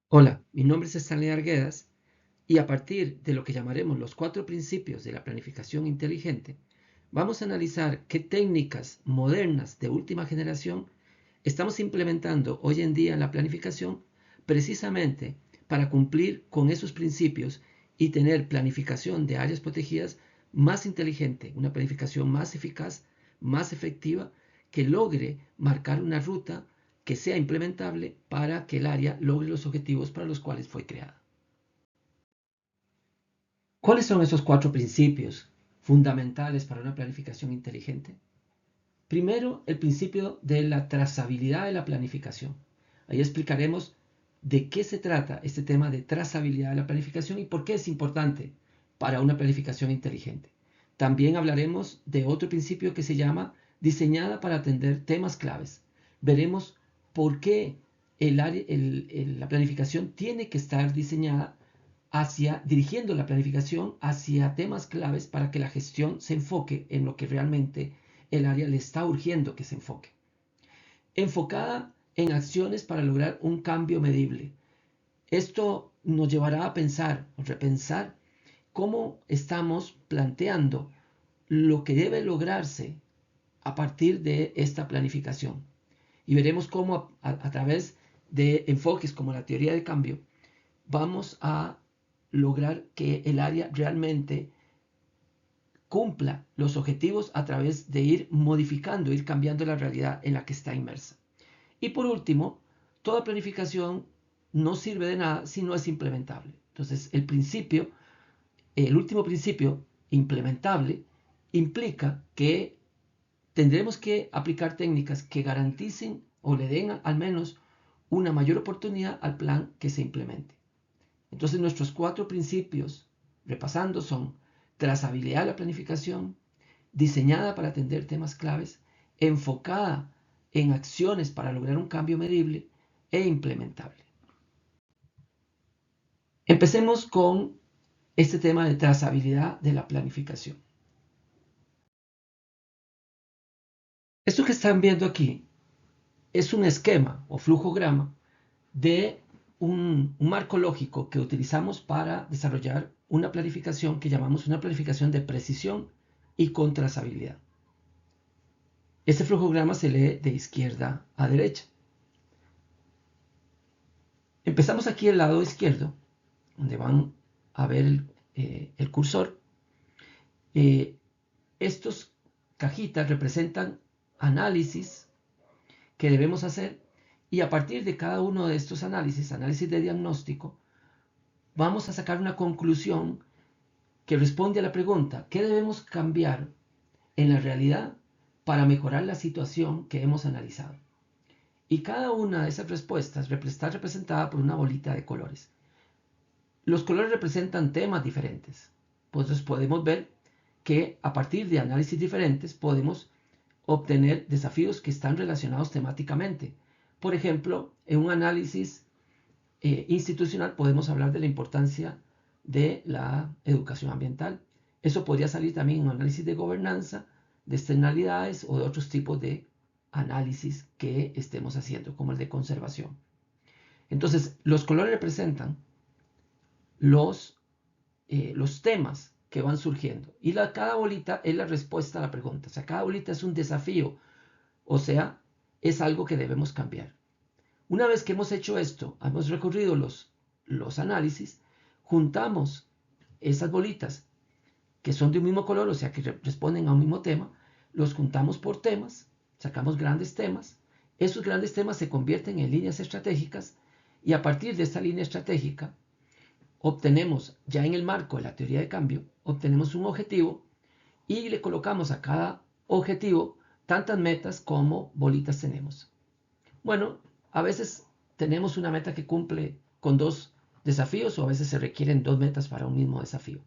Hola, mi nombre es Stanley Arguedas y a partir de lo que llamaremos los 4 principios de la planificación inteligente, vamos a analizar qué técnicas modernas de última generación estamos implementando hoy en día en la planificación precisamente para cumplir con esos principios y tener planificación de áreas protegidas más inteligente, una planificación más eficaz, más efectiva, que logre marcar una ruta que sea implementable para que el área logre los objetivos para los cuales fue creada. ¿Cuáles son esos 4 principios fundamentales para una planificación inteligente? Primero, el principio de la trazabilidad de la planificación. Ahí explicaremos de qué se trata este tema de trazabilidad de la planificación y por qué es importante para una planificación inteligente. También hablaremos de otro principio que se llama diseñada para atender temas claves. Veremos por qué la planificación tiene que estar diseñada dirigiendo la planificación hacia temas claves para que la gestión se enfoque en lo que realmente el área le está urgiendo que se enfoque. Enfocada en acciones para lograr un cambio medible. Esto nos llevará a pensar, repensar cómo estamos planteando lo que debe lograrse a partir de esta planificación. Y veremos cómo a través de enfoques como la teoría del cambio vamos a lograr que el área realmente cumpla los objetivos a través de ir modificando, ir cambiando la realidad en la que está inmersa. Y por último, toda planificación no sirve de nada si no es implementable. Entonces, el último principio, implementable, implica que tendremos que aplicar técnicas que garanticen o le den al menos una mayor oportunidad al plan que se implemente. Entonces nuestros 4 principios, repasando, son trazabilidad de la planificación, diseñada para atender temas claves, enfocada en acciones para lograr un cambio medible e implementable. Empecemos con este tema de trazabilidad de la planificación. Esto que están viendo aquí es un esquema o flujograma de un marco lógico que utilizamos para desarrollar una planificación que llamamos una planificación de precisión y con trazabilidad. Este flujograma se lee de izquierda a derecha. Empezamos aquí al lado izquierdo, donde van a ver el cursor. Estos cajitas representan análisis que debemos hacer y a partir de cada uno de estos análisis de diagnóstico, vamos a sacar una conclusión que responde a la pregunta: ¿qué debemos cambiar en la realidad para mejorar la situación que hemos analizado? Y cada una de esas respuestas está representada por una bolita de colores. Los colores representan temas diferentes. Pues podemos ver que a partir de análisis diferentes podemos obtener desafíos que están relacionados temáticamente. Por ejemplo, en un análisis institucional podemos hablar de la importancia de la educación ambiental. Eso podría salir también en un análisis de gobernanza, de externalidades o de otros tipos de análisis que estemos haciendo, como el de conservación. Entonces, los colores representan los, los temas que van surgiendo y cada bolita es la respuesta a la pregunta. O sea, cada bolita es un desafío, o sea, es algo que debemos cambiar. Una vez que hemos hecho esto, hemos recorrido los análisis, juntamos esas bolitas que son de un mismo color, o sea, que responden a un mismo tema, los juntamos por temas, sacamos grandes temas, esos grandes temas se convierten en líneas estratégicas y a partir de esta línea estratégica obtenemos, ya en el marco de la teoría de cambio, obtenemos un objetivo y le colocamos a cada objetivo tantas metas como bolitas tenemos. Bueno, a veces tenemos una meta que cumple con 2 desafíos o a veces se requieren 2 metas para un mismo desafío.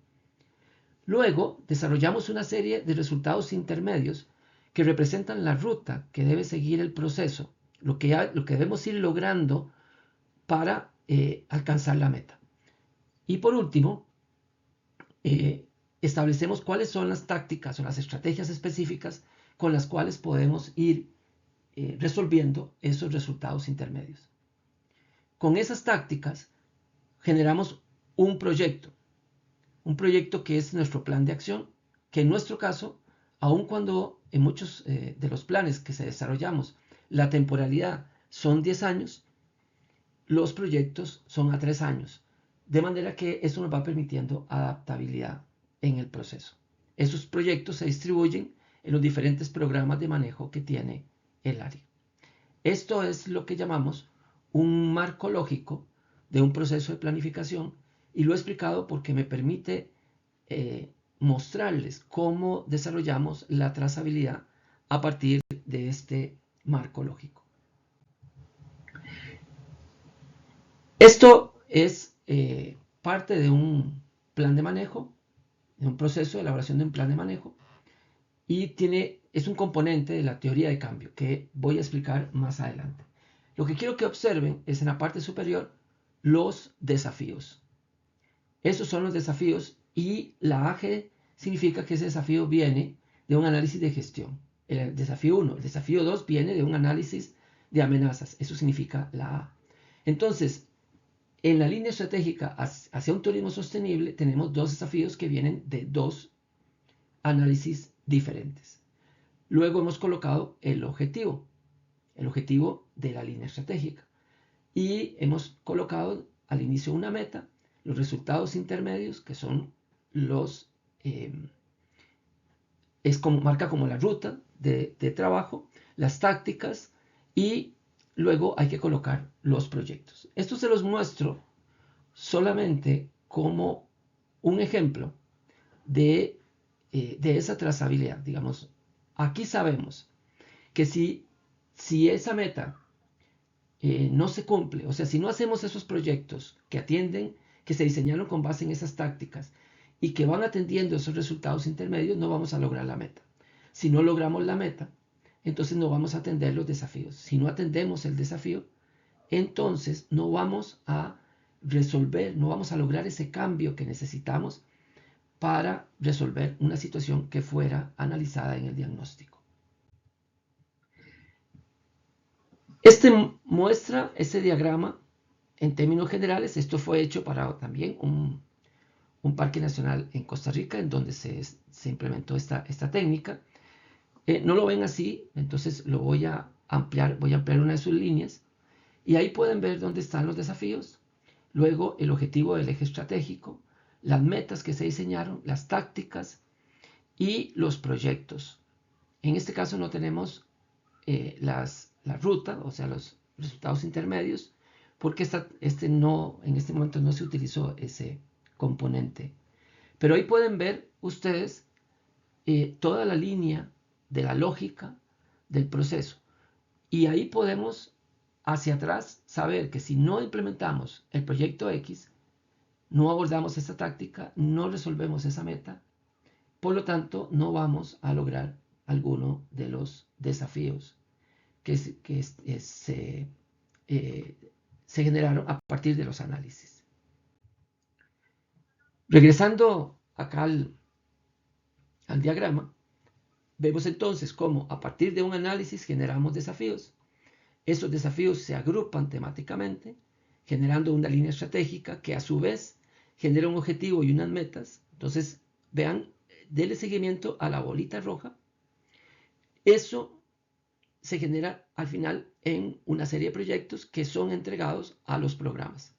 Luego desarrollamos una serie de resultados intermedios que representan la ruta que debe seguir el proceso, lo que debemos ir logrando para alcanzar la meta. Y por último, establecemos cuáles son las tácticas o las estrategias específicas con las cuales podemos ir resolviendo esos resultados intermedios. con esas tácticas generamos un proyecto que es nuestro plan de acción, que en nuestro caso, aun cuando en muchos de los planes que se desarrollamos la temporalidad son 10 años, los proyectos son a 3 años, de manera que eso nos va permitiendo adaptabilidad en el proceso. Esos proyectos se distribuyen en los diferentes programas de manejo que tiene el área. Esto es lo que llamamos un marco lógico de un proceso de planificación, y lo he explicado porque me permite mostrarles cómo desarrollamos la trazabilidad a partir de este marco lógico. Esto es parte de un plan de manejo, de un proceso de elaboración de un plan de manejo, y es un componente de la teoría de cambio que voy a explicar más adelante. Lo que quiero que observen es en la parte superior los desafíos. Esos son los desafíos, y la AG significa que ese desafío viene de un análisis de gestión. El desafío 1, el desafío 2 viene de un análisis de amenazas. Eso significa la A. Entonces, en la línea estratégica hacia un turismo sostenible tenemos dos desafíos que vienen de dos análisis diferentes. Luego hemos colocado el objetivo de la línea estratégica, y hemos colocado al inicio una meta, los resultados intermedios, que son marca como la ruta de trabajo, las tácticas, y luego hay que colocar los proyectos. Esto se los muestro solamente como un ejemplo de esa trazabilidad. Digamos, aquí sabemos que si esa meta no se cumple, o sea, si no hacemos esos proyectos que se diseñaron con base en esas tácticas y que van atendiendo esos resultados intermedios, no vamos a lograr la meta. Si no logramos la meta, entonces no vamos a atender los desafíos. Si no atendemos el desafío, entonces no vamos a resolver, no vamos a lograr ese cambio que necesitamos para resolver una situación que fuera analizada en el diagnóstico. Este muestra ese diagrama en términos generales. Esto fue hecho para también un parque nacional en Costa Rica, en donde se implementó esta técnica. No lo ven así, entonces lo voy a ampliar una de sus líneas, y ahí pueden ver dónde están los desafíos, luego el objetivo del eje estratégico, las metas que se diseñaron, las tácticas y los proyectos. En este caso no tenemos la ruta, o sea, los resultados intermedios, porque en este momento no se utilizó ese componente. Pero ahí pueden ver ustedes toda la línea de la lógica del proceso. Y ahí podemos, hacia atrás, saber que si no implementamos el proyecto X, no abordamos esa táctica, no resolvemos esa meta, por lo tanto, no vamos a lograr alguno de los desafíos que se generaron a partir de los análisis. Regresando acá al diagrama, vemos entonces cómo a partir de un análisis generamos desafíos. Esos desafíos se agrupan temáticamente, generando una línea estratégica que a su vez genera un objetivo y unas metas. Entonces, vean, denle seguimiento a la bolita roja. Eso se genera al final en una serie de proyectos que son entregados a los programas.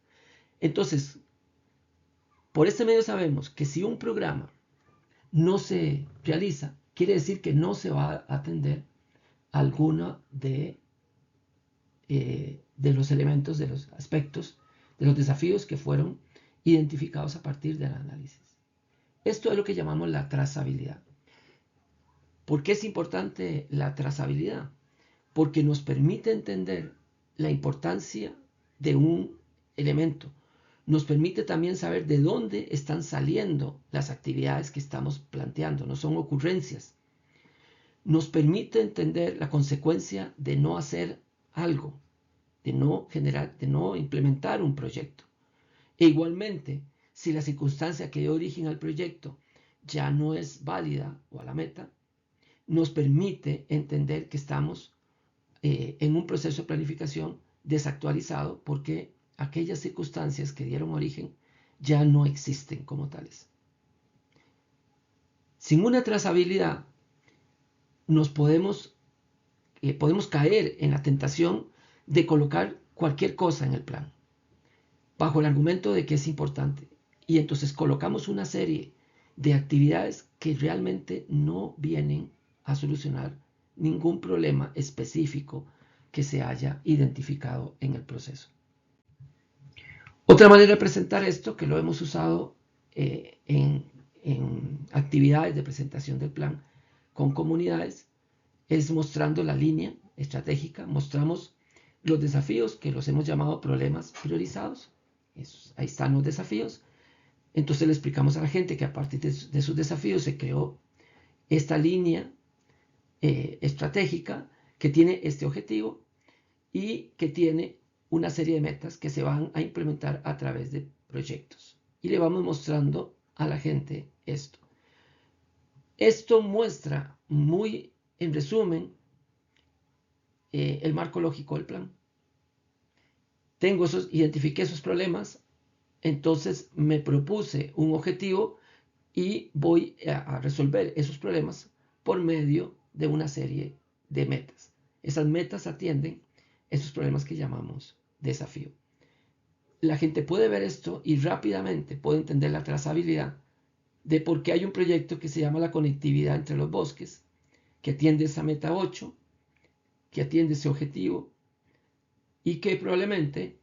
Entonces, por este medio sabemos que si un programa no se realiza, quiere decir que no se va a atender alguno de los elementos, de los aspectos, de los desafíos que fueron identificados a partir del análisis. Esto es lo que llamamos la trazabilidad. ¿Por qué es importante la trazabilidad? Porque nos permite entender la importancia de un elemento. Nos permite también saber de dónde están saliendo las actividades que estamos planteando. No son ocurrencias. Nos permite entender la consecuencia de no hacer algo, de no implementar un proyecto. E igualmente, si la circunstancia que dio origen al proyecto ya no es válida o a la meta, nos permite entender que estamos en un proceso de planificación desactualizado porque aquellas circunstancias que dieron origen ya no existen como tales. Sin una trazabilidad, podemos caer en la tentación de colocar cualquier cosa en el plan, bajo el argumento de que es importante. Y entonces colocamos una serie de actividades que realmente no vienen a solucionar ningún problema específico que se haya identificado en el proceso. Otra manera de presentar esto, que lo hemos usado en actividades de presentación del plan con comunidades, es mostrando la línea estratégica. Mostramos los desafíos, que los hemos llamado problemas priorizados. Ahí están los desafíos. Entonces le explicamos a la gente que a partir de sus desafíos se creó esta línea estratégica que tiene este objetivo y que tiene una serie de metas que se van a implementar a través de proyectos. Y le vamos mostrando a la gente esto. Esto muestra muy en resumen el marco lógico del plan. Identifiqué esos problemas, entonces me propuse un objetivo y voy a resolver esos problemas por medio de una serie de metas. Esas metas atienden esos problemas que llamamos desafío. La gente puede ver esto y rápidamente puede entender la trazabilidad de por qué hay un proyecto que se llama la conectividad entre los bosques, que atiende esa meta 8, que atiende ese objetivo y que probablemente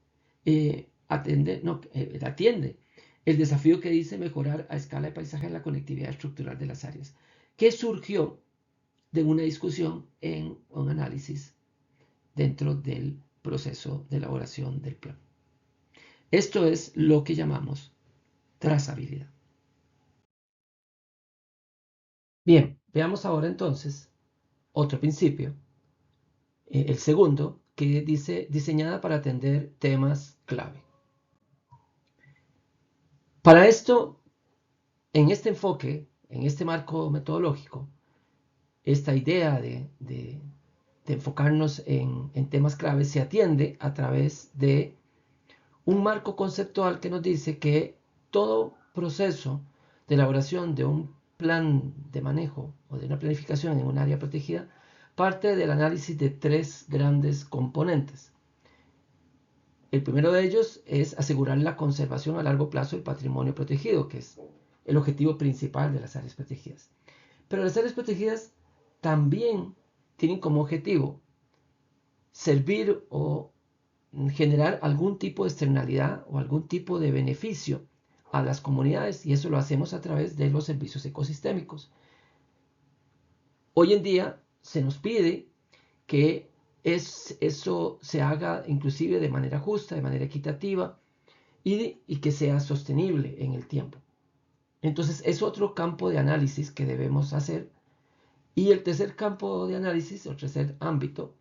atiende el desafío que dice mejorar a escala de paisaje la conectividad estructural de las áreas, que surgió de una discusión en un análisis dentro del proceso de elaboración del plan. Esto es lo que llamamos trazabilidad. Bien, veamos ahora entonces otro principio, el segundo, que dice diseñada para atender temas clave. Para esto, en este enfoque, en este marco metodológico, esta idea de enfocarnos en temas claves se atiende a través de un marco conceptual que nos dice que todo proceso de elaboración de un plan de manejo o de una planificación en un área protegida parte del análisis de tres grandes componentes. El primero de ellos es asegurar la conservación a largo plazo del patrimonio protegido, que es el objetivo principal de las áreas protegidas. Pero las áreas protegidas también tienen como objetivo servir o generar algún tipo de externalidad o algún tipo de beneficio a las comunidades, y eso lo hacemos a través de los servicios ecosistémicos. Hoy en día se nos pide que eso se haga inclusive de manera justa, de manera equitativa y que sea sostenible en el tiempo. Entonces es otro campo de análisis que debemos hacer. Y el tercer campo de análisis, o tercer ámbito,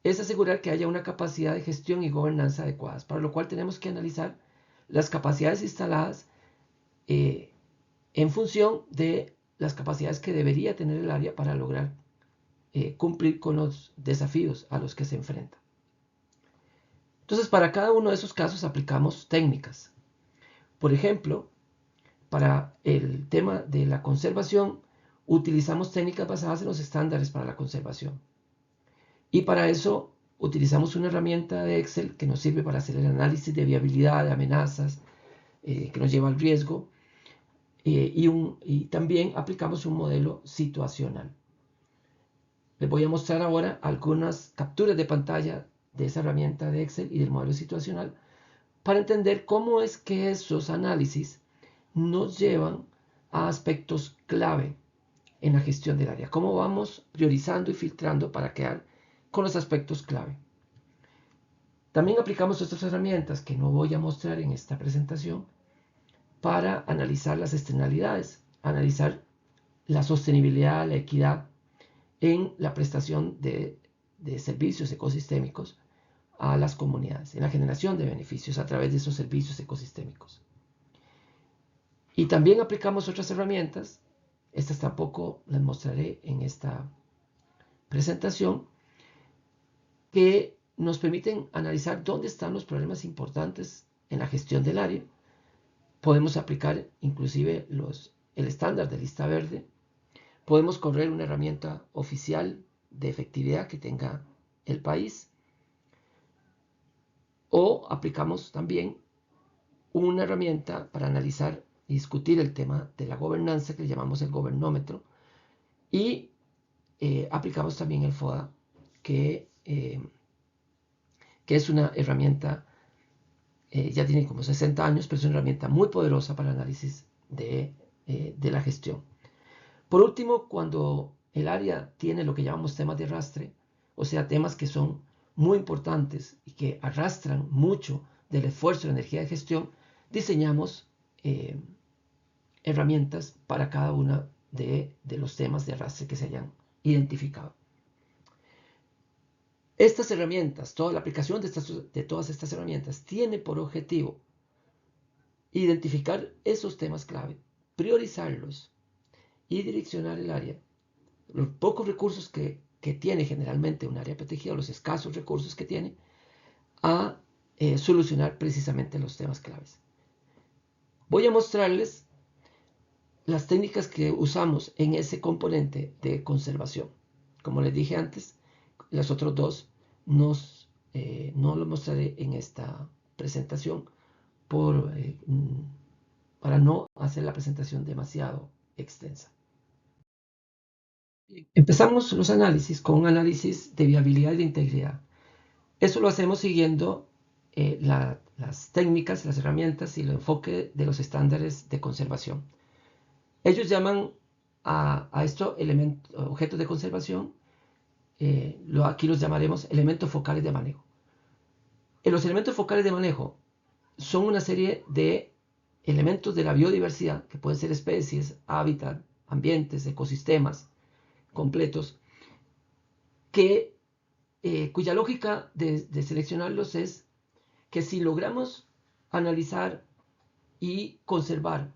es asegurar que haya una capacidad de gestión y gobernanza adecuadas, para lo cual tenemos que analizar las capacidades instaladas en función de las capacidades que debería tener el área para lograr cumplir con los desafíos a los que se enfrenta. Entonces, para cada uno de esos casos aplicamos técnicas. Por ejemplo, para el tema de la conservación, utilizamos técnicas basadas en los estándares para la conservación. Y para eso utilizamos una herramienta de Excel que nos sirve para hacer el análisis de viabilidad, de amenazas, que nos lleva al riesgo. Y también aplicamos un modelo situacional. Les voy a mostrar ahora algunas capturas de pantalla de esa herramienta de Excel y del modelo situacional para entender cómo es que esos análisis nos llevan a aspectos clave en la gestión del área. Cómo vamos priorizando y filtrando para quedar con los aspectos clave. También aplicamos otras herramientas que no voy a mostrar en esta presentación para analizar las externalidades, analizar la sostenibilidad, la equidad en la prestación de servicios ecosistémicos a las comunidades, en la generación de beneficios a través de esos servicios ecosistémicos. Y también aplicamos otras herramientas, estas tampoco las mostraré en esta presentación, que nos permiten analizar dónde están los problemas importantes en la gestión del área. Podemos aplicar inclusive el estándar de lista verde. Podemos correr una herramienta oficial de efectividad que tenga el país. O aplicamos también una herramienta para analizar y discutir el tema de la gobernanza que le llamamos el gobernómetro. Y aplicamos también el FODA, que es una herramienta, ya tiene como 60 años, pero es una herramienta muy poderosa para el análisis de la gestión. Por último, cuando el área tiene lo que llamamos temas de arrastre, o sea, temas que son muy importantes y que arrastran mucho del esfuerzo de energía de gestión, diseñamos herramientas para cada uno de los temas de arrastre que se hayan identificado. Estas herramientas, toda la aplicación de todas estas herramientas tiene por objetivo identificar esos temas clave, priorizarlos y direccionar el área. Los pocos recursos que tiene generalmente un área protegida, los escasos recursos que tiene, a solucionar precisamente los temas claves. Voy a mostrarles las técnicas que usamos en ese componente de conservación. Como les dije antes, los otros dos no los mostraré en esta presentación para no hacer la presentación demasiado extensa. Empezamos los análisis con un análisis de viabilidad y de integridad. Eso lo hacemos siguiendo las técnicas, las herramientas y el enfoque de los estándares de conservación. Ellos llaman a estos objetos de conservación, aquí los llamaremos elementos focales de manejo. Los elementos focales de manejo son una serie de elementos de la biodiversidad, que pueden ser especies, hábitat, ambientes, ecosistemas completos, cuya lógica de seleccionarlos es que si logramos analizar y conservar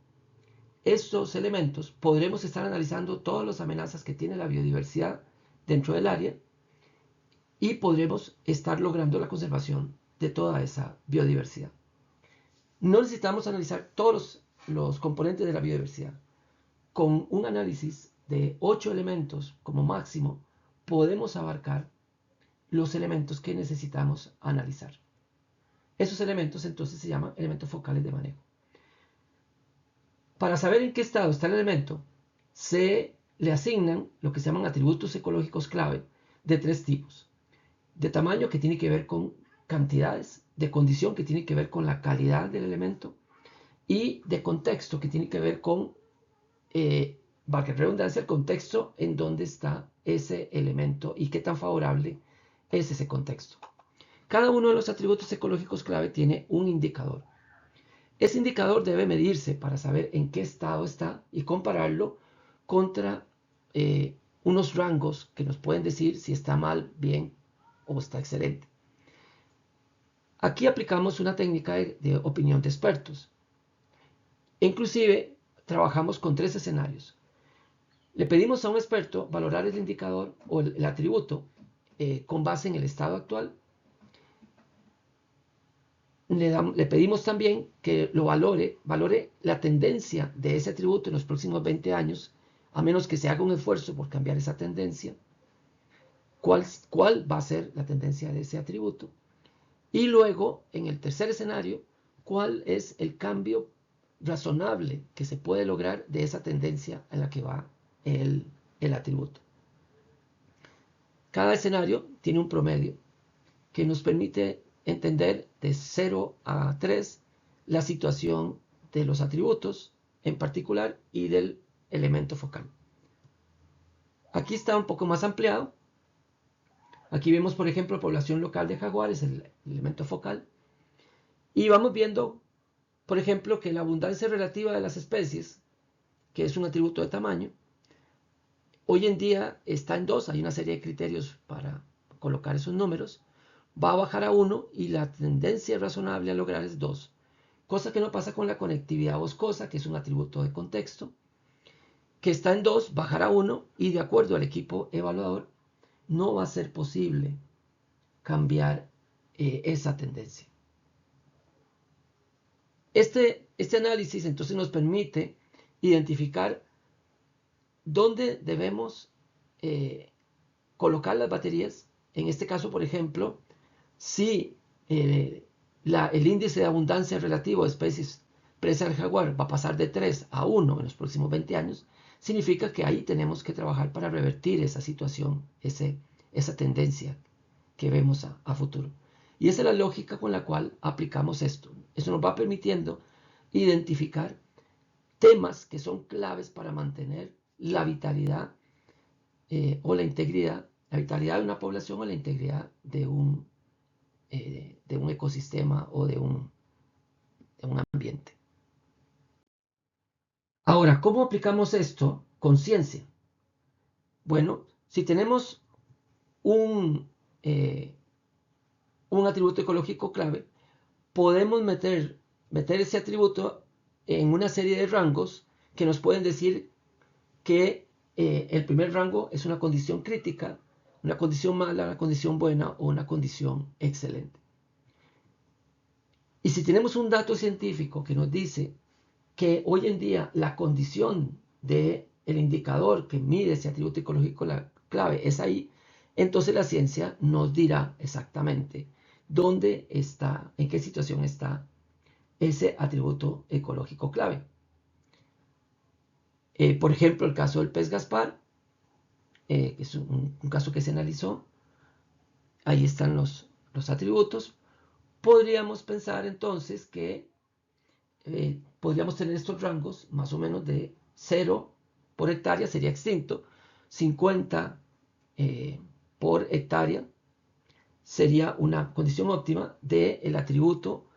estos elementos, podremos estar analizando todas las amenazas que tiene la biodiversidad dentro del área y podremos estar logrando la conservación de toda esa biodiversidad. No necesitamos analizar todos los componentes de la biodiversidad. Con un análisis de 8 elementos como máximo, podemos abarcar los elementos que necesitamos analizar. Esos elementos entonces se llaman elementos focales de manejo. Para saber en qué estado está el elemento, se le asignan lo que se llaman atributos ecológicos clave de 3 tipos. De tamaño, que tiene que ver con cantidades, de condición, que tiene que ver con la calidad del elemento, y de contexto, que tiene que ver con, valga la redundancia, el contexto en donde está ese elemento y qué tan favorable es ese contexto. Cada uno de los atributos ecológicos clave tiene un indicador. Ese indicador debe medirse para saber en qué estado está y compararlo contra unos rangos que nos pueden decir si está mal, bien o está excelente. Aquí aplicamos una técnica de opinión de expertos. Inclusive trabajamos con 3 escenarios. Le pedimos a un experto valorar el indicador o el atributo con base en el estado actual. Le pedimos también que lo valore la tendencia de ese atributo en los próximos 20 años, a menos que se haga un esfuerzo por cambiar esa tendencia. ¿Cuál va a ser la tendencia de ese atributo? Y luego, en el tercer escenario, ¿cuál es el cambio razonable que se puede lograr de esa tendencia en la que va el atributo? Cada escenario tiene un promedio que nos permite entender de 0 a 3 la situación de los atributos en particular y del elemento focal. Aquí está un poco más ampliado. Aquí vemos, por ejemplo, población local de jaguares, el elemento focal. Y vamos viendo, por ejemplo, que la abundancia relativa de las especies, que es un atributo de tamaño, hoy en día está en 2. Hay una serie de criterios para colocar esos números. Va a bajar a 1 y la tendencia razonable a lograr es 2. Cosa que no pasa con la conectividad boscosa, que es un atributo de contexto, que está en 2, bajará a 1 y de acuerdo al equipo evaluador no va a ser posible cambiar esa tendencia. Este análisis entonces nos permite identificar dónde debemos colocar las baterías. En este caso, por ejemplo, si el índice de abundancia relativo de especies presa del jaguar va a pasar de 3 a 1 en los próximos 20 años, significa que ahí tenemos que trabajar para revertir esa situación, esa tendencia que vemos a futuro. Y esa es la lógica con la cual aplicamos esto. Eso nos va permitiendo identificar temas que son claves para mantener la vitalidad o la integridad, la vitalidad de una población o la integridad de un ecosistema o de un ambiente. Ahora, ¿cómo aplicamos esto con ciencia? Bueno, si tenemos un atributo ecológico clave, podemos meter ese atributo en una serie de rangos que nos pueden decir que el primer rango es una condición crítica, una condición mala, una condición buena o una condición excelente. Y si tenemos un dato científico que nos dice que hoy en día la condición del indicador que mide ese atributo ecológico clave es ahí, entonces la ciencia nos dirá exactamente dónde está, en qué situación está ese atributo ecológico clave. Por ejemplo, el caso del pez Gaspar, que es un caso que se analizó, ahí están los atributos. Podríamos pensar entonces que podríamos tener estos rangos más o menos de 0 por hectárea, sería extinto, 50 por hectárea sería una condición óptima del atributo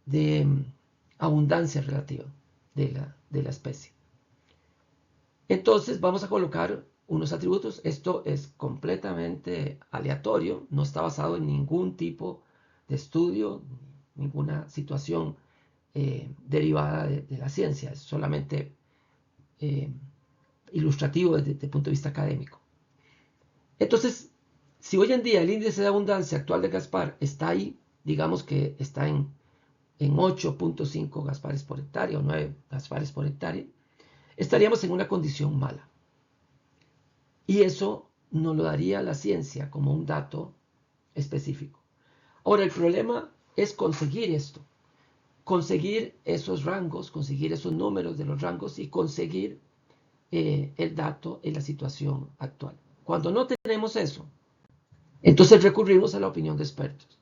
de abundancia relativa de la especie. Entonces vamos a colocar unos atributos. Esto es completamente aleatorio, no está basado en ningún tipo de estudio, ninguna situación derivada de la ciencia, es solamente ilustrativo desde el punto de vista académico. Entonces, si hoy en día el índice de abundancia actual de Gaspar está ahí, digamos que está en 8.5 Gaspares por hectárea o 9 Gaspares por hectárea, estaríamos en una condición mala. Y eso nos lo daría la ciencia como un dato específico. Ahora, el problema es conseguir esto. Conseguir esos rangos, conseguir esos números de los rangos y conseguir el dato en la situación actual. Cuando no tenemos eso, entonces recurrimos a la opinión de expertos.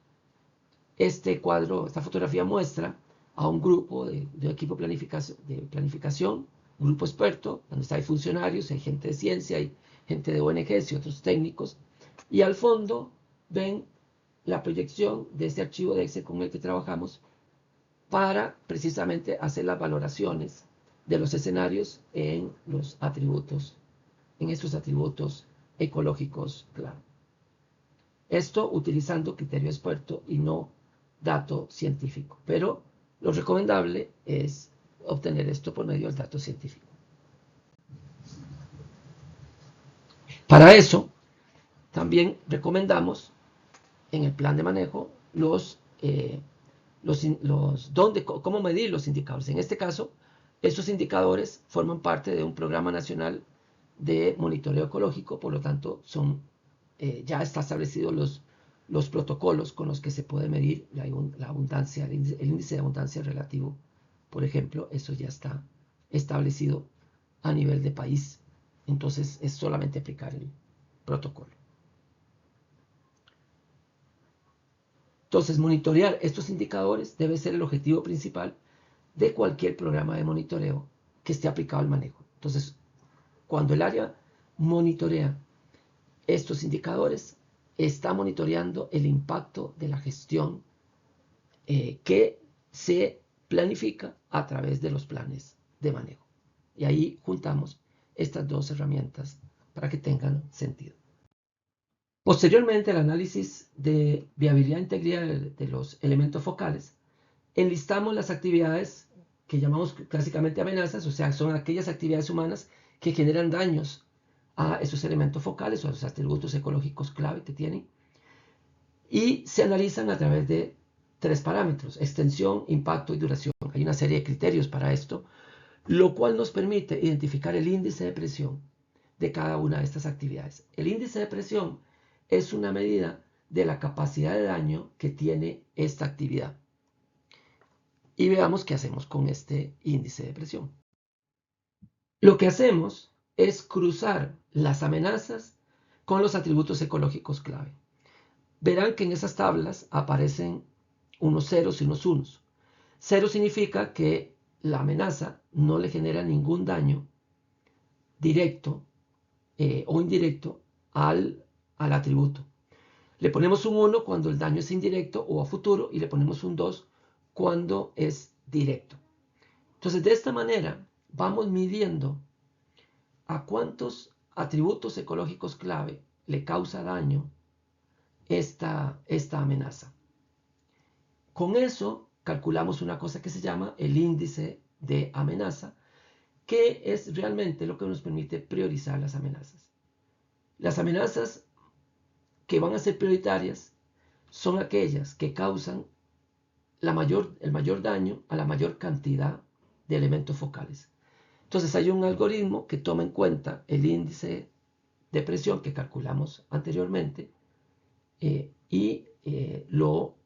Este cuadro, esta fotografía muestra a un grupo de equipo de planificación, un grupo experto, donde hay funcionarios, hay gente de ciencia, hay gente de ONGs y otros técnicos, y al fondo ven la proyección de este archivo de Excel con el que trabajamos para precisamente hacer las valoraciones de los escenarios en los atributos, en estos atributos ecológicos clave. Esto utilizando criterio experto y no dato científico, pero lo recomendable es obtener esto por medio del dato científico. Para eso, también recomendamos en el plan de manejo cómo medir los indicadores. En este caso, estos indicadores forman parte de un programa nacional de monitoreo ecológico, por lo tanto, ya están establecidos los protocolos con los que se puede medir la abundancia, el índice de abundancia relativo. Por ejemplo, eso ya está establecido a nivel de país. Entonces, es solamente aplicar el protocolo. Entonces, monitorear estos indicadores debe ser el objetivo principal de cualquier programa de monitoreo que esté aplicado al manejo. Entonces, cuando el área monitorea estos indicadores, está monitoreando el impacto de la gestión que se planifica a través de los planes de manejo. Y ahí juntamos estas dos herramientas para que tengan sentido. Posteriormente, el análisis de viabilidad e integridad de los elementos focales, enlistamos las actividades que llamamos clásicamente amenazas, o sea, son aquellas actividades humanas que generan daños a esos elementos focales o a los atributos ecológicos clave que tienen. y se analizan a través de 3 parámetros: extensión, impacto y duración. Hay una serie de criterios para esto, lo cual nos permite identificar el índice de presión de cada una de estas actividades. El índice de presión es una medida de la capacidad de daño que tiene esta actividad. Y veamos qué hacemos con este índice de presión. Lo que hacemos es cruzar las amenazas con los atributos ecológicos clave. Verán que en esas tablas aparecen unos ceros y unos unos. Cero significa que la amenaza no le genera ningún daño directo o indirecto al atributo. Le ponemos un 1 cuando el daño es indirecto o a futuro, y le ponemos un 2 cuando es directo. Entonces, de esta manera vamos midiendo a cuántos atributos ecológicos clave le causa daño esta amenaza. Con eso calculamos una cosa que se llama el índice de amenaza, que es realmente lo que nos permite priorizar las amenazas. Las amenazas que van a ser prioritarias son aquellas que causan el mayor daño a la mayor cantidad de elementos focales. Entonces hay un algoritmo que toma en cuenta el índice de presión que calculamos anteriormente y lo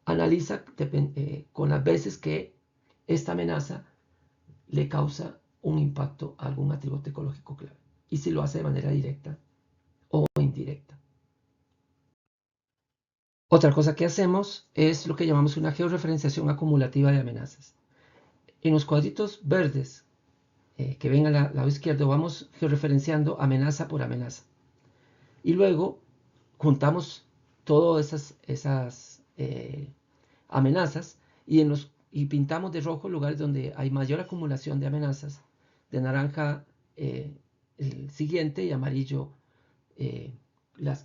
analiza con las veces que esta amenaza le causa un impacto a algún atributo ecológico clave, y si lo hace de manera directa o indirecta. Otra cosa que hacemos es lo que llamamos una georreferenciación acumulativa de amenazas. En los cuadritos verdes que ven al lado izquierdo vamos georreferenciando amenaza por amenaza. Y luego juntamos todas esas amenazas y pintamos de rojo lugares donde hay mayor acumulación de amenazas, de naranja el siguiente, y amarillo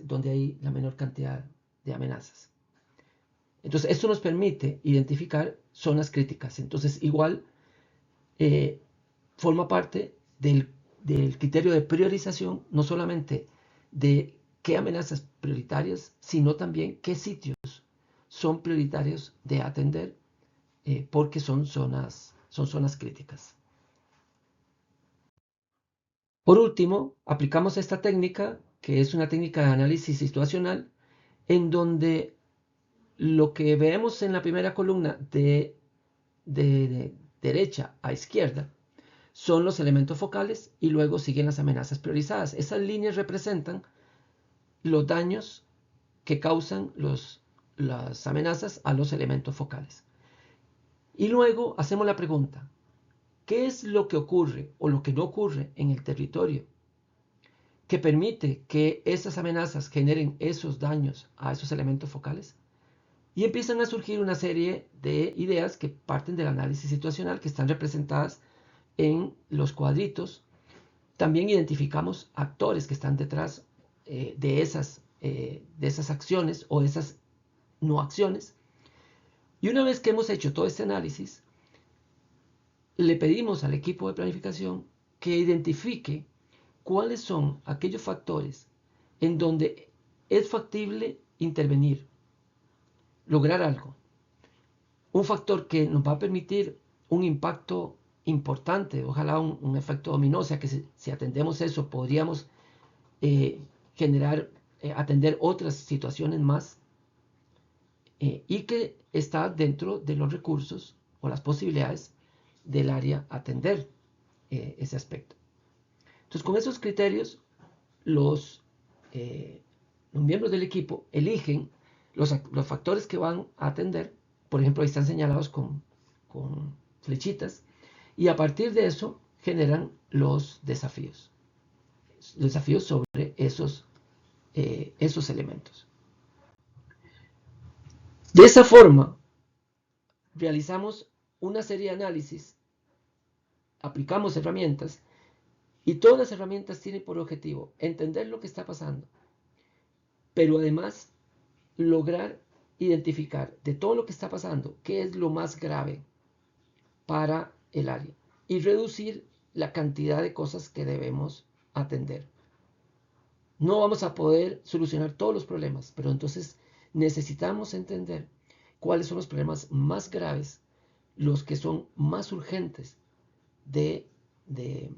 donde hay la menor cantidad de amenazas. Entonces, esto nos permite identificar zonas críticas. Entonces, igual forma parte del criterio de priorización, no solamente de qué amenazas prioritarias, sino también qué sitios son prioritarios de atender, porque son zonas críticas. Por último, aplicamos esta técnica, que es una técnica de análisis situacional, en donde lo que vemos en la primera columna de derecha a izquierda son los elementos focales, y luego siguen las amenazas priorizadas. Esas líneas representan los daños que causan las amenazas a los elementos focales. Y luego hacemos la pregunta: ¿qué es lo que ocurre o lo que no ocurre en el territorio que permite que esas amenazas generen esos daños a esos elementos focales? Y empiezan a surgir una serie de ideas que parten del análisis situacional, que están representadas en los cuadritos. También identificamos actores que están detrás de esas acciones o esas no acciones. Y una vez que hemos hecho todo este análisis, le pedimos al equipo de planificación que identifique cuáles son aquellos factores en donde es factible intervenir, lograr algo. Un factor que nos va a permitir un impacto importante, ojalá un efecto dominó, o sea que si atendemos eso podríamos atender otras situaciones más, y que está dentro de los recursos o las posibilidades del área atender ese aspecto. Entonces, con esos criterios, los miembros del equipo eligen los factores que van a atender. Por ejemplo, ahí están señalados con flechitas, y a partir de eso generan los desafíos sobre esos elementos. De esa forma, realizamos una serie de análisis, aplicamos herramientas, y todas las herramientas tienen por objetivo entender lo que está pasando, pero además lograr identificar de todo lo que está pasando qué es lo más grave para el área y reducir la cantidad de cosas que debemos atender. No vamos a poder solucionar todos los problemas, pero entonces necesitamos entender cuáles son los problemas más graves, los que son más urgentes de, de,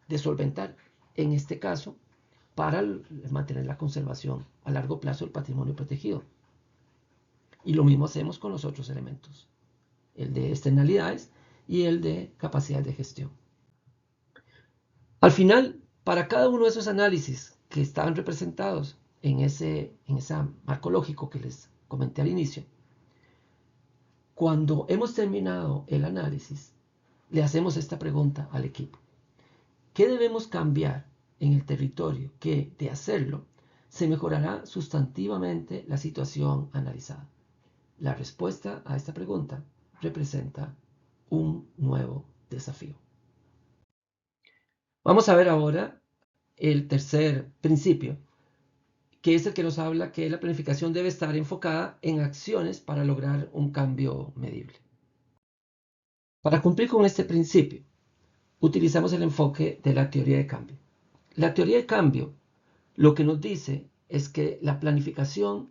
de solventar, en este caso, para mantener la conservación a largo plazo del patrimonio protegido. Y lo mismo hacemos con los otros elementos, el de externalidades y el de capacidad de gestión. Al final, para cada uno de esos análisis que estaban representados en ese marco lógico que les comenté al inicio, cuando hemos terminado el análisis, le hacemos esta pregunta al equipo. ¿Qué debemos cambiar en el territorio que, de hacerlo, se mejorará sustantivamente la situación analizada? La respuesta a esta pregunta representa un nuevo desafío. Vamos a ver ahora el tercer principio, que es el que nos habla que la planificación debe estar enfocada en acciones para lograr un cambio medible. Para cumplir con este principio, utilizamos el enfoque de la teoría de cambio. La teoría de cambio lo que nos dice es que la planificación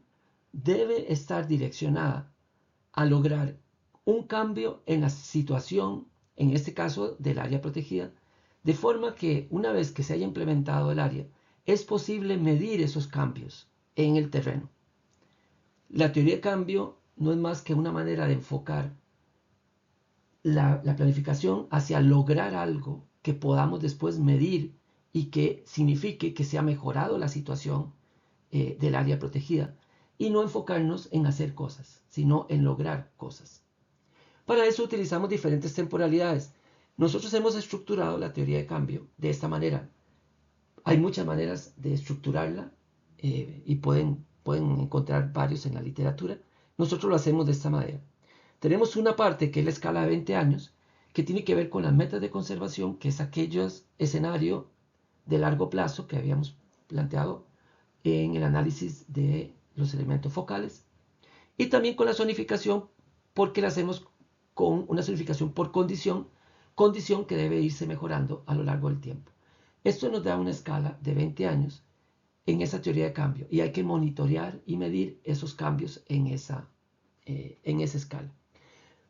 debe estar direccionada a lograr un cambio en la situación, en este caso del área protegida, de forma que una vez que se haya implementado el área, es posible medir esos cambios en el terreno. La teoría de cambio no es más que una manera de enfocar la planificación hacia lograr algo que podamos después medir y que signifique que se ha mejorado la situación del área protegida, y no enfocarnos en hacer cosas, sino en lograr cosas. Para eso utilizamos diferentes temporalidades. Nosotros hemos estructurado la teoría de cambio de esta manera. Hay muchas maneras de estructurarla y pueden encontrar varios en la literatura. Nosotros lo hacemos de esta manera. Tenemos una parte que es la escala de 20 años, que tiene que ver con las metas de conservación, que es aquellos escenarios de largo plazo que habíamos planteado en el análisis de los elementos focales, y también con la zonificación, porque la hacemos con una zonificación por condición que debe irse mejorando a lo largo del tiempo. Esto nos da una escala de 20 años en esa teoría de cambio, y hay que monitorear y medir esos cambios en esa escala.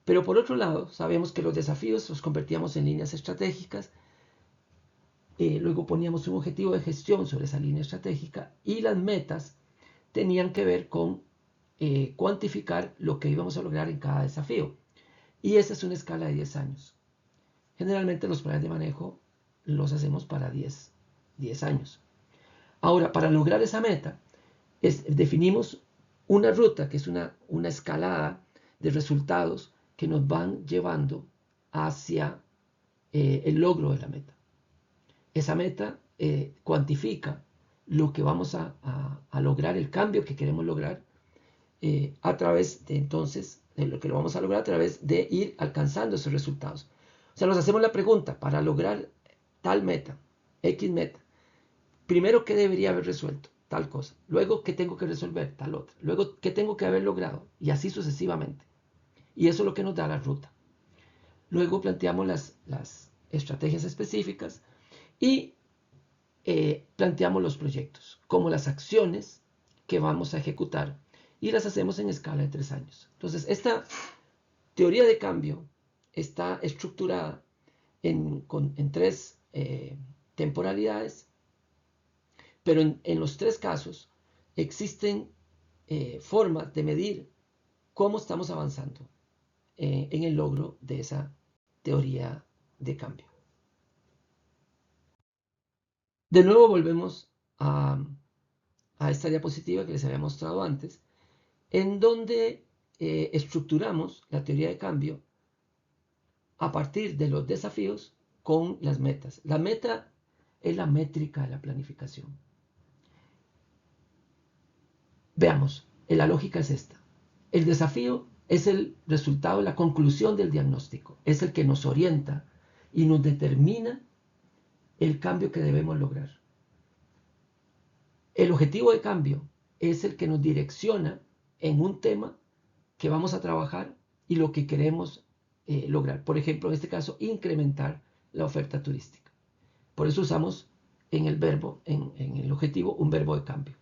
Pero por otro lado, sabemos que los desafíos los convertíamos en líneas estratégicas, luego poníamos un objetivo de gestión sobre esa línea estratégica, y las metas tenían que ver con cuantificar lo que íbamos a lograr en cada desafío. Y esa es una escala de 10 años. Generalmente los planes de manejo los hacemos para 10 años. Ahora, para lograr esa meta, definimos una ruta, que es una escalada de resultados que nos van llevando hacia el logro de la meta. Esa meta cuantifica lo que vamos a lograr, el cambio que queremos lograr, a través de entonces, de lo que lo vamos a lograr a través de ir alcanzando esos resultados. O sea, nos hacemos la pregunta, para lograr tal meta, X meta, primero, ¿qué debería haber resuelto? Tal cosa. Luego, ¿qué tengo que resolver? Tal otra. Luego, ¿qué tengo que haber logrado? Y así sucesivamente. Y eso es lo que nos da la ruta. Luego planteamos las estrategias específicas y planteamos los proyectos, como las acciones que vamos a ejecutar, y las hacemos en escala de 3 años. Entonces, esta teoría de cambio está estructurada en 3 temporalidades, pero en los 3 casos existen formas de medir cómo estamos avanzando en el logro de esa teoría de cambio. De nuevo volvemos a esta diapositiva que les había mostrado antes, en donde estructuramos la teoría de cambio a partir de los desafíos con las metas. La meta es la métrica de la planificación. Veamos, la lógica es esta. El desafío es el resultado, la conclusión del diagnóstico. Es el que nos orienta y nos determina el cambio que debemos lograr. El objetivo de cambio es el que nos direcciona en un tema que vamos a trabajar y lo que queremos lograr. Por ejemplo, en este caso, incrementar la oferta turística. Por eso usamos en el verbo, en el objetivo, un verbo de cambio.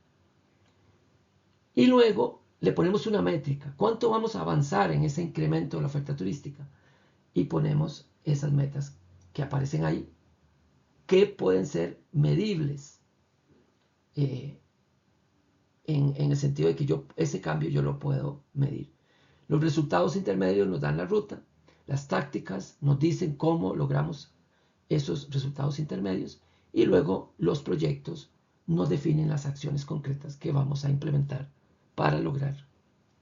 Y luego le ponemos una métrica. ¿Cuánto vamos a avanzar en ese incremento de la oferta turística? Y ponemos esas metas que aparecen ahí, que pueden ser medibles, en el sentido de que ese cambio yo lo puedo medir. Los resultados intermedios nos dan la ruta, las tácticas nos dicen cómo logramos esos resultados intermedios y luego los proyectos nos definen las acciones concretas que vamos a implementar para lograr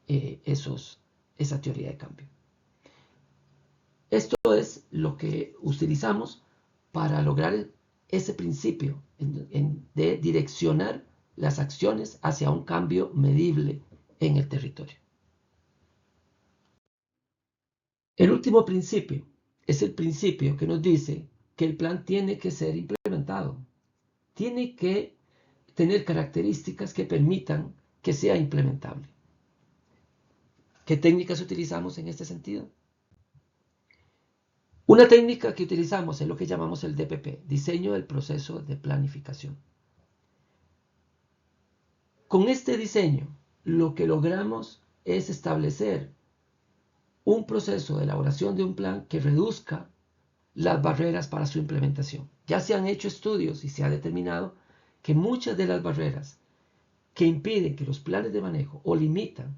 esa teoría de cambio. Esto es lo que utilizamos para lograr ese principio de direccionar las acciones hacia un cambio medible en el territorio. El último principio es el principio que nos dice que el plan tiene que ser implementado. Tiene que tener características que permitan que sea implementable. ¿Qué técnicas utilizamos en este sentido? Una técnica que utilizamos es lo que llamamos el DPP, diseño del proceso de planificación. Con este diseño, lo que logramos es establecer un proceso de elaboración de un plan que reduzca las barreras para su implementación. Ya se han hecho estudios y se ha determinado que muchas de las barreras que impiden que los planes de manejo o limitan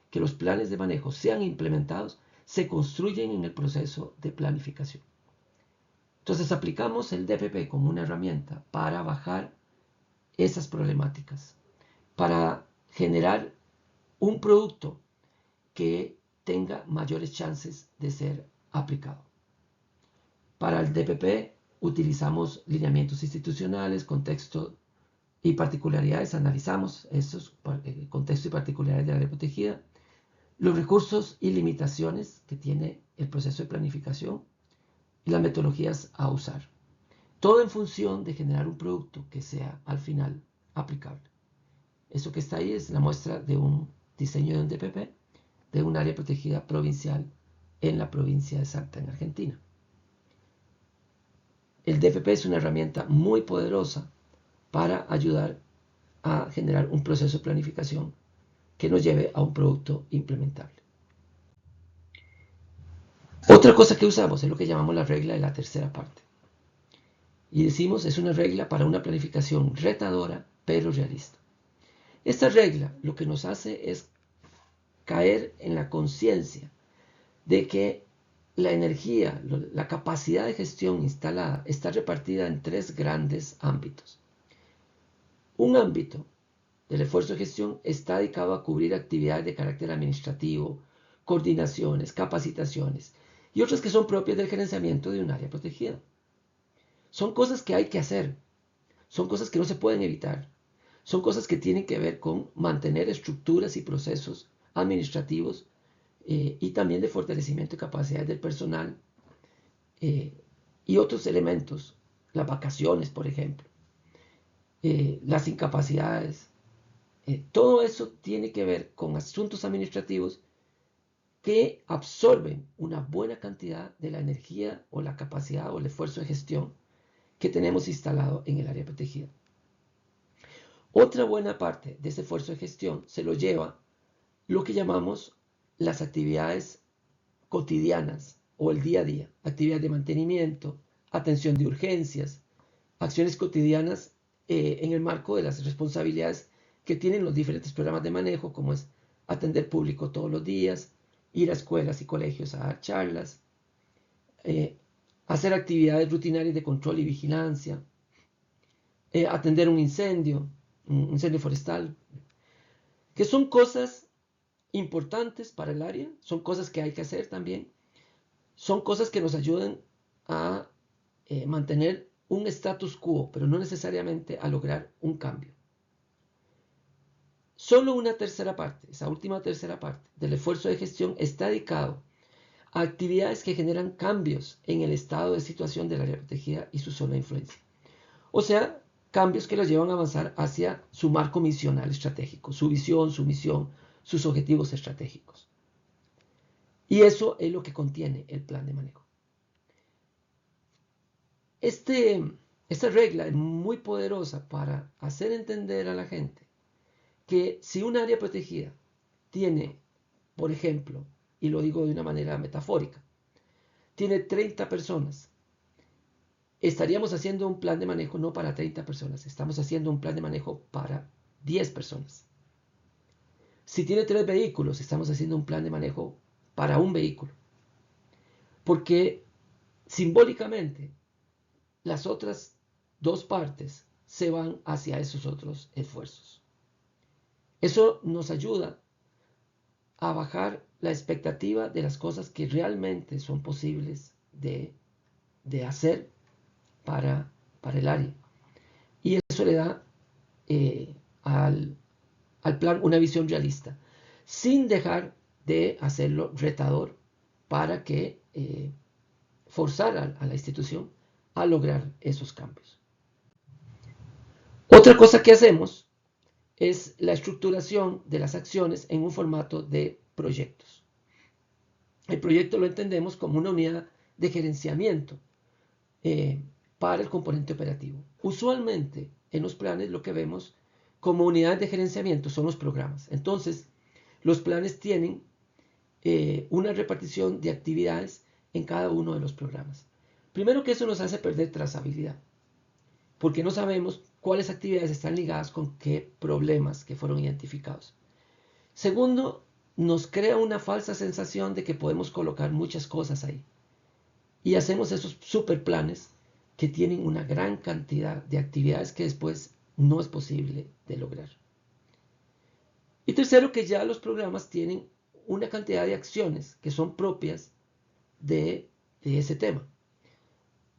que los planes de manejo sean implementados se construyen en el proceso de planificación. Entonces aplicamos el DPP como una herramienta para bajar esas problemáticas, para generar un producto que tenga mayores chances de ser aplicado. Para el DPP utilizamos lineamientos institucionales, contexto y particularidades, analizamos esos contextos y particularidades del área protegida, los recursos y limitaciones que tiene el proceso de planificación y las metodologías a usar. Todo en función de generar un producto que sea al final aplicable. Eso que está ahí es la muestra de un diseño de un DPP de un área protegida provincial en la provincia de Salta, en Argentina. El DPP es una herramienta muy poderosa para ayudar a generar un proceso de planificación que nos lleve a un producto implementable. Otra cosa que usamos es lo que llamamos la regla de la tercera parte. Y decimos es una regla para una planificación retadora pero realista. Esta regla lo que nos hace es caer en la conciencia de que la energía, la capacidad de gestión instalada está repartida en tres grandes ámbitos. Un ámbito del esfuerzo de gestión está dedicado a cubrir actividades de carácter administrativo, coordinaciones, capacitaciones y otras que son propias del gerenciamiento de un área protegida. Son cosas que hay que hacer, son cosas que no se pueden evitar, son cosas que tienen que ver con mantener estructuras y procesos administrativos y también de fortalecimiento de capacidades del personal y otros elementos, las vacaciones, por ejemplo, las incapacidades. Todo eso tiene que ver con asuntos administrativos que absorben una buena cantidad de la energía o la capacidad o el esfuerzo de gestión que tenemos instalado en el área protegida. Otra buena parte de ese esfuerzo de gestión se lo lleva lo que llamamos las actividades cotidianas o el día a día, actividades de mantenimiento, atención de urgencias, acciones cotidianas en el marco de las responsabilidades que tienen los diferentes programas de manejo, como es atender público todos los días, ir a escuelas y colegios a dar charlas, hacer actividades rutinarias de control y vigilancia, atender un incendio forestal, que son cosas importantes para el área, son cosas que hay que hacer también, son cosas que nos ayudan a mantener un status quo, pero no necesariamente a lograr un cambio. Solo una tercera parte, esa última tercera parte del esfuerzo de gestión está dedicado a actividades que generan cambios en el estado de situación del área protegida y su zona de influencia. O sea, cambios que los llevan a avanzar hacia su marco misional estratégico, su visión, su misión, sus objetivos estratégicos. Y eso es lo que contiene el plan de manejo. Este esta regla es muy poderosa para hacer entender a la gente que si un área protegida tiene, por ejemplo, y lo digo de una manera metafórica, tiene 30 personas, estaríamos haciendo un plan de manejo no para 30 personas, estamos haciendo un plan de manejo para 10 personas. Si tiene 3 vehículos, estamos haciendo un plan de manejo para un vehículo. Porque simbólicamente las otras dos partes se van hacia esos otros esfuerzos. Eso nos ayuda a bajar la expectativa de las cosas que realmente son posibles de hacer para el área. Y eso le da al plan una visión realista, sin dejar de hacerlo retador para que forzar a la institución a lograr esos cambios. Otra cosa que hacemos es la estructuración de las acciones en un formato de proyectos. El proyecto lo entendemos como una unidad de gerenciamiento para el componente operativo. Usualmente en los planes lo que vemos como unidades de gerenciamiento son los programas. Entonces, los planes tienen una repartición de actividades en cada uno de los programas. Primero que eso nos hace perder trazabilidad, porque no sabemos cuáles actividades están ligadas con qué problemas que fueron identificados. Segundo, nos crea una falsa sensación de que podemos colocar muchas cosas ahí. Y hacemos esos super planes que tienen una gran cantidad de actividades que después no es posible de lograr. Y tercero, que ya los programas tienen una cantidad de acciones que son propias de ese tema.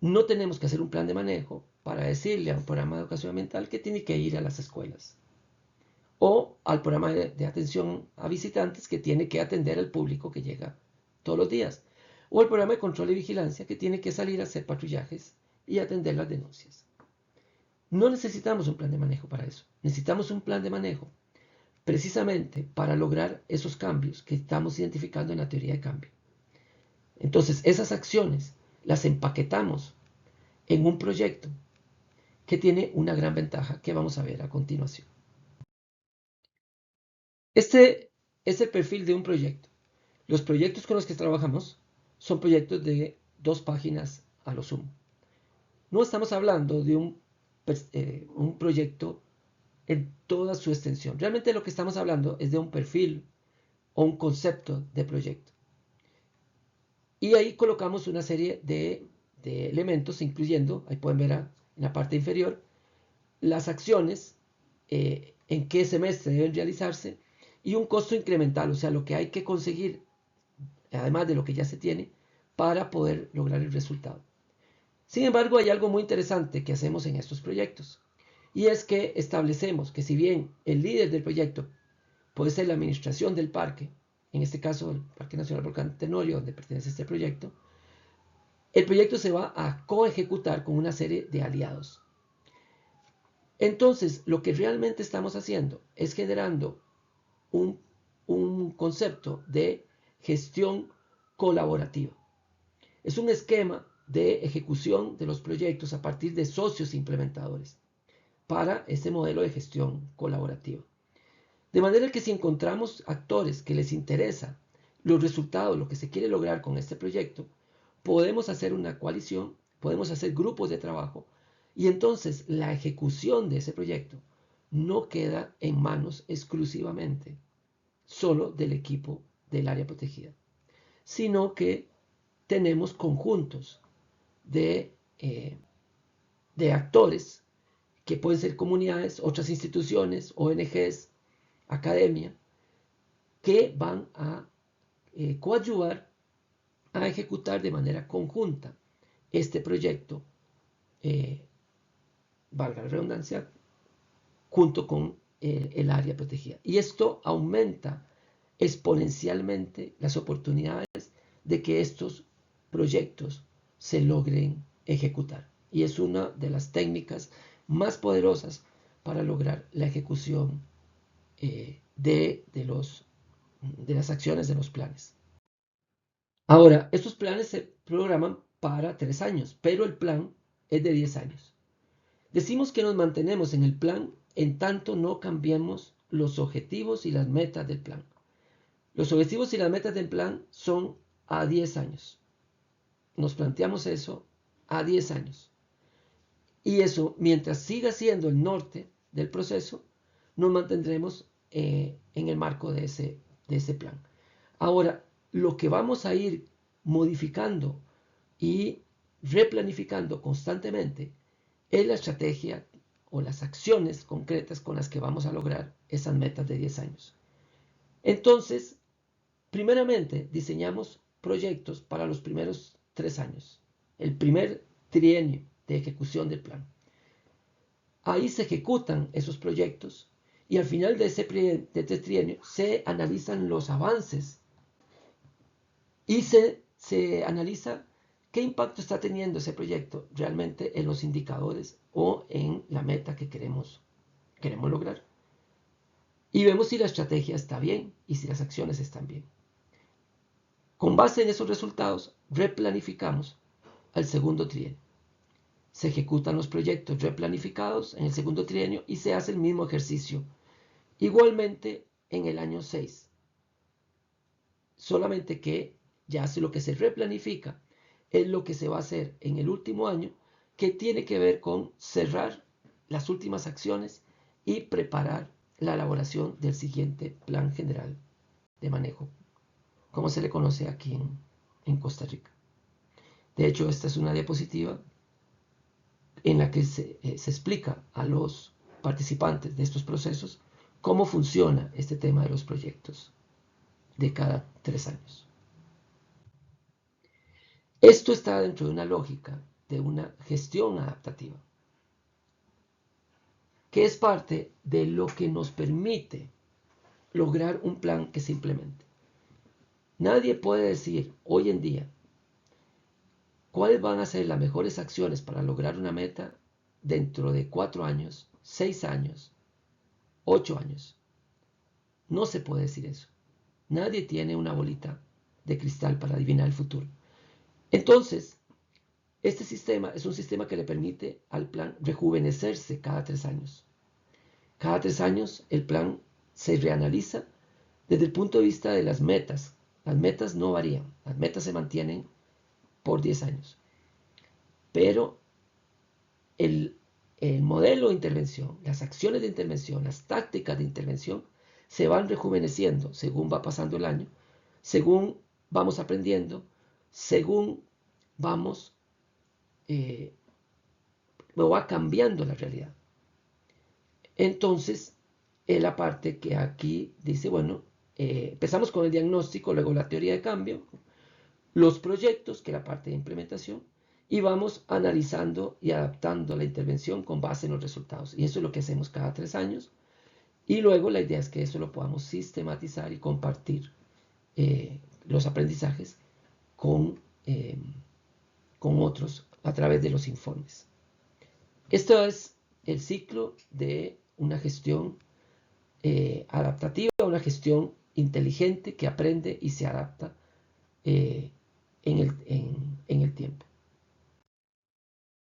No tenemos que hacer un plan de manejo para decirle a un programa de educación ambiental que tiene que ir a las escuelas. O al programa de atención a visitantes que tiene que atender al público que llega todos los días. O el programa de control y vigilancia que tiene que salir a hacer patrullajes y atender las denuncias. No necesitamos un plan de manejo para eso. Necesitamos un plan de manejo precisamente para lograr esos cambios que estamos identificando en la teoría de cambio. Entonces, esas acciones las empaquetamos en un proyecto que tiene una gran ventaja que vamos a ver a continuación. Este es el perfil de un proyecto. Los proyectos con los que trabajamos son proyectos de 2 páginas a lo sumo. No estamos hablando de un proyecto en toda su extensión. Realmente lo que estamos hablando es de un perfil o un concepto de proyecto. Y ahí colocamos una serie de elementos, incluyendo, ahí pueden ver en la parte inferior, las acciones, en qué semestre deben realizarse y un costo incremental, o sea, lo que hay que conseguir, además de lo que ya se tiene, para poder lograr el resultado. Sin embargo, hay algo muy interesante que hacemos en estos proyectos, y es que establecemos que si bien el líder del proyecto puede ser la administración del parque, en este caso el Parque Nacional Volcán Tenorio, donde pertenece este proyecto, el proyecto se va a coejecutar con una serie de aliados. Entonces, lo que realmente estamos haciendo es generando un concepto de gestión colaborativa. Es un esquema de ejecución de los proyectos a partir de socios implementadores para este modelo de gestión colaborativa. De manera que si encontramos actores que les interesa los resultados, lo que se quiere lograr con este proyecto, podemos hacer una coalición, podemos hacer grupos de trabajo y entonces la ejecución de ese proyecto no queda en manos exclusivamente solo del equipo del área protegida, sino que tenemos conjuntos de actores que pueden ser comunidades, otras instituciones, ONGs, academia, que van a coadyuvar a ejecutar de manera conjunta este proyecto, valga la redundancia, junto con el área protegida. Y esto aumenta exponencialmente las oportunidades de que estos proyectos se logren ejecutar. Y es una de las técnicas más poderosas para lograr la ejecución de las acciones de los planes. Ahora, estos planes se programan para 3 años, pero el plan es de 10 años. Decimos que nos mantenemos en el plan en tanto no cambiemos los objetivos y las metas del plan. Los objetivos y las metas del plan son a 10 años. Nos planteamos eso a 10 años. Y eso, mientras siga siendo el norte del proceso, nos mantendremos en el marco de ese plan. Ahora, lo que vamos a ir modificando y replanificando constantemente es la estrategia o las acciones concretas con las que vamos a lograr esas metas de 10 años. Entonces, primeramente, diseñamos proyectos para los primeros 3 años, el primer trienio de ejecución del plan. Ahí se ejecutan esos proyectos y al final de ese trienio se analizan los avances y se analiza qué impacto está teniendo ese proyecto realmente en los indicadores o en la meta que queremos lograr. Y vemos si la estrategia está bien y si las acciones están bien. Con base en esos resultados, replanificamos al segundo trienio. Se ejecutan los proyectos replanificados en el segundo trienio y se hace el mismo ejercicio. Igualmente en el año 6. Solamente que ya lo que se replanifica es lo que se va a hacer en el último año, que tiene que ver con cerrar las últimas acciones y preparar la elaboración del siguiente plan general de manejo, como se le conoce aquí en Costa Rica. De hecho, esta es una diapositiva en la que se explica a los participantes de estos procesos cómo funciona este tema de los proyectos de cada 3 años. Esto está dentro de una lógica de una gestión adaptativa, que es parte de lo que nos permite lograr un plan que se implemente. Nadie puede decir hoy en día cuáles van a ser las mejores acciones para lograr una meta dentro de 4 años, 6 años, 8 años. No se puede decir eso. Nadie tiene una bolita de cristal para adivinar el futuro. Entonces, este sistema es un sistema que le permite al plan rejuvenecerse cada 3 años. Cada 3 años el plan se reanaliza desde el punto de vista de las metas. Las metas no varían, las metas se mantienen por 10 años. Pero el modelo de intervención, las acciones de intervención, las tácticas de intervención se van rejuveneciendo según va pasando el año, según vamos aprendiendo, según vamos va cambiando la realidad. Entonces, es la parte que aquí dice, bueno, empezamos con el diagnóstico, luego la teoría de cambio, los proyectos, que es la parte de implementación, y vamos analizando y adaptando la intervención con base en los resultados. Y eso es lo que hacemos cada 3 años. Y luego la idea es que eso lo podamos sistematizar y compartir los aprendizajes con otros a través de los informes. Esto es el ciclo de una gestión adaptativa, una gestión inteligente que aprende y se adapta en el tiempo.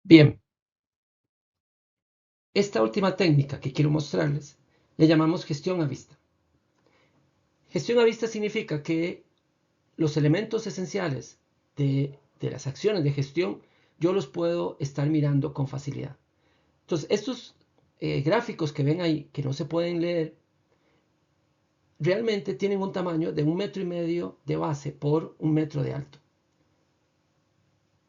Bien, esta última técnica que quiero mostrarles le llamamos gestión a vista. Gestión a vista significa que los elementos esenciales de las acciones de gestión yo los puedo estar mirando con facilidad. Entonces, estos gráficos que ven ahí, que no se pueden leer, realmente tienen un tamaño de 1,5 metros de base por 1 metro de alto.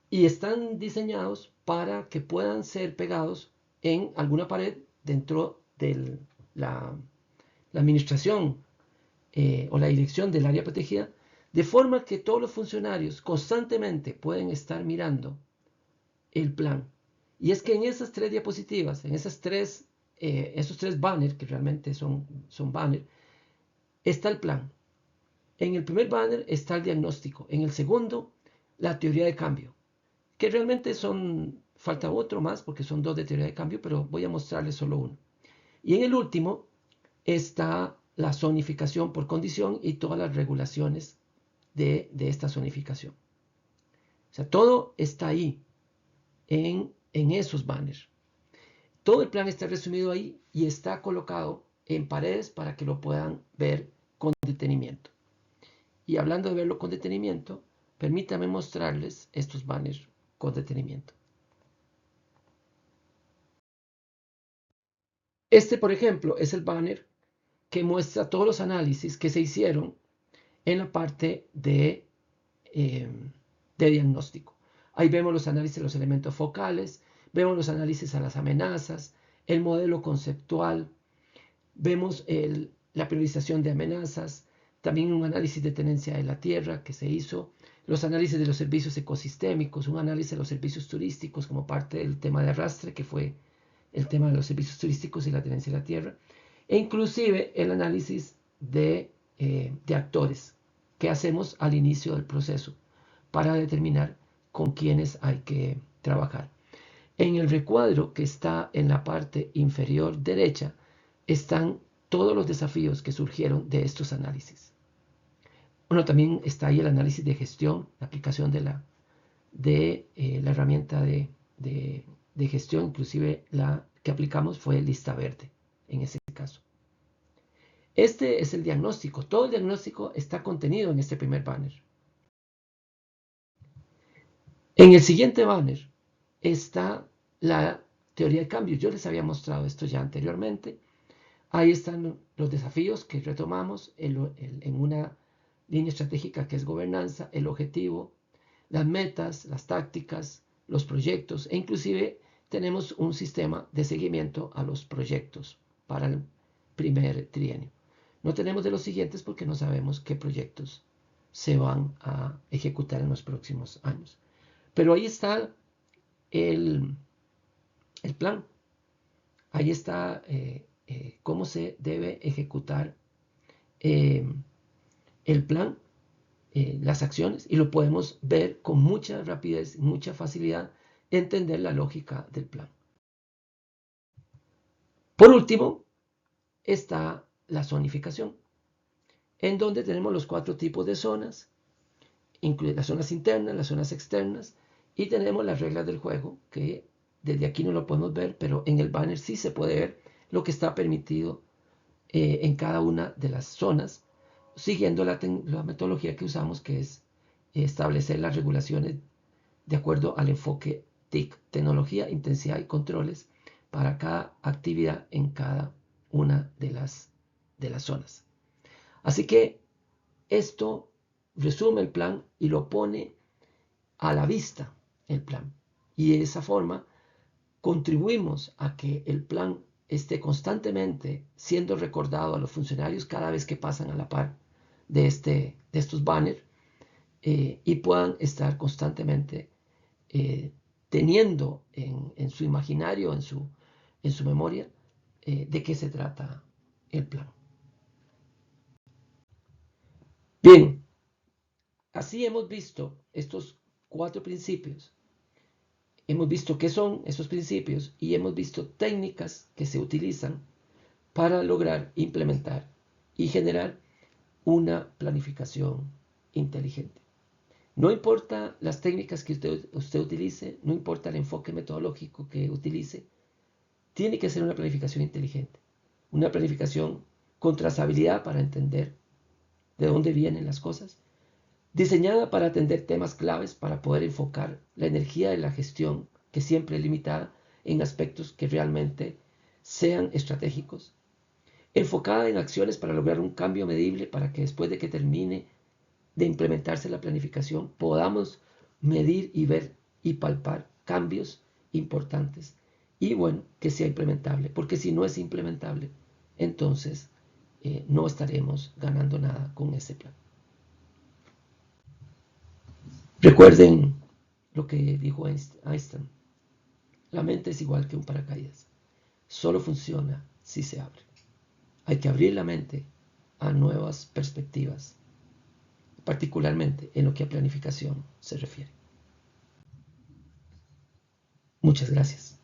Y están diseñados para que puedan ser pegados en alguna pared dentro de la administración o la dirección del área protegida, de forma que todos los funcionarios constantemente pueden estar mirando el plan. Y es que en esas 3 diapositivas, en esos 3 banners, que realmente son banners, está el plan. En el primer banner está el diagnóstico. En el segundo, la teoría de cambio. Que realmente falta otro más porque son 2 de teoría de cambio, pero voy a mostrarles solo uno. Y en el último está la zonificación por condición y todas las regulaciones de esta zonificación. O sea, todo está ahí en esos banners. Todo el plan está resumido ahí y está colocado en paredes para que lo puedan ver con detenimiento. Y hablando de verlo con detenimiento, permítanme mostrarles estos banners con detenimiento. Este, por ejemplo, es el banner que muestra todos los análisis que se hicieron en la parte de diagnóstico. Ahí vemos los análisis de los elementos focales, vemos los análisis a las amenazas, el modelo conceptual, vemos la priorización de amenazas, también un análisis de tenencia de la tierra que se hizo, los análisis de los servicios ecosistémicos, un análisis de los servicios turísticos como parte del tema de arrastre, que fue el tema de los servicios turísticos y la tenencia de la tierra, e inclusive el análisis de actores que hacemos al inicio del proceso para determinar con quiénes hay que trabajar. En el recuadro que está en la parte inferior derecha están todos los desafíos que surgieron de estos análisis. Bueno, también está ahí el análisis de gestión, la aplicación de la herramienta de gestión, inclusive la que aplicamos fue lista verde en ese caso. Este es el diagnóstico. Todo el diagnóstico está contenido en este primer banner. En el siguiente banner está la teoría de cambios. Yo les había mostrado esto ya anteriormente. Ahí están los desafíos que retomamos en una línea estratégica que es gobernanza, el objetivo, las metas, las tácticas, los proyectos e inclusive tenemos un sistema de seguimiento a los proyectos para el primer trienio. No tenemos de los siguientes porque no sabemos qué proyectos se van a ejecutar en los próximos años. Pero ahí está el plan. Ahí está cómo se debe ejecutar el plan, las acciones, y lo podemos ver con mucha rapidez, mucha facilidad, entender la lógica del plan. Por último, está la zonificación, en donde tenemos los 4 tipos de zonas, incluye las zonas internas, las zonas externas, y tenemos las reglas del juego, que desde aquí no lo podemos ver, pero en el banner sí se puede ver lo que está permitido en cada una de las zonas, siguiendo la metodología que usamos, que es establecer las regulaciones de acuerdo al enfoque TIC, tecnología, intensidad y controles, para cada actividad en cada una de las zonas. Así que esto resume el plan y lo pone a la vista, el plan. Y de esa forma contribuimos a que el plan esté constantemente siendo recordado a los funcionarios cada vez que pasan a la par de estos banners y puedan estar constantemente teniendo en su imaginario, en su memoria, de qué se trata el plan. Bien, así hemos visto estos 4 principios. Hemos visto qué son esos principios y hemos visto técnicas que se utilizan para lograr implementar y generar una planificación inteligente. No importa las técnicas que usted utilice, no importa el enfoque metodológico que utilice, tiene que ser una planificación inteligente, una planificación con trazabilidad para entender de dónde vienen las cosas, diseñada para atender temas claves para poder enfocar la energía de la gestión, que siempre es limitada, en aspectos que realmente sean estratégicos, enfocada en acciones para lograr un cambio medible para que después de que termine de implementarse la planificación podamos medir y ver y palpar cambios importantes y bueno, que sea implementable, porque si no es implementable, entonces no estaremos ganando nada con ese plan. Recuerden lo que dijo Einstein, la mente es igual que un paracaídas, solo funciona si se abre. Hay que abrir la mente a nuevas perspectivas, particularmente en lo que a planificación se refiere. Muchas gracias.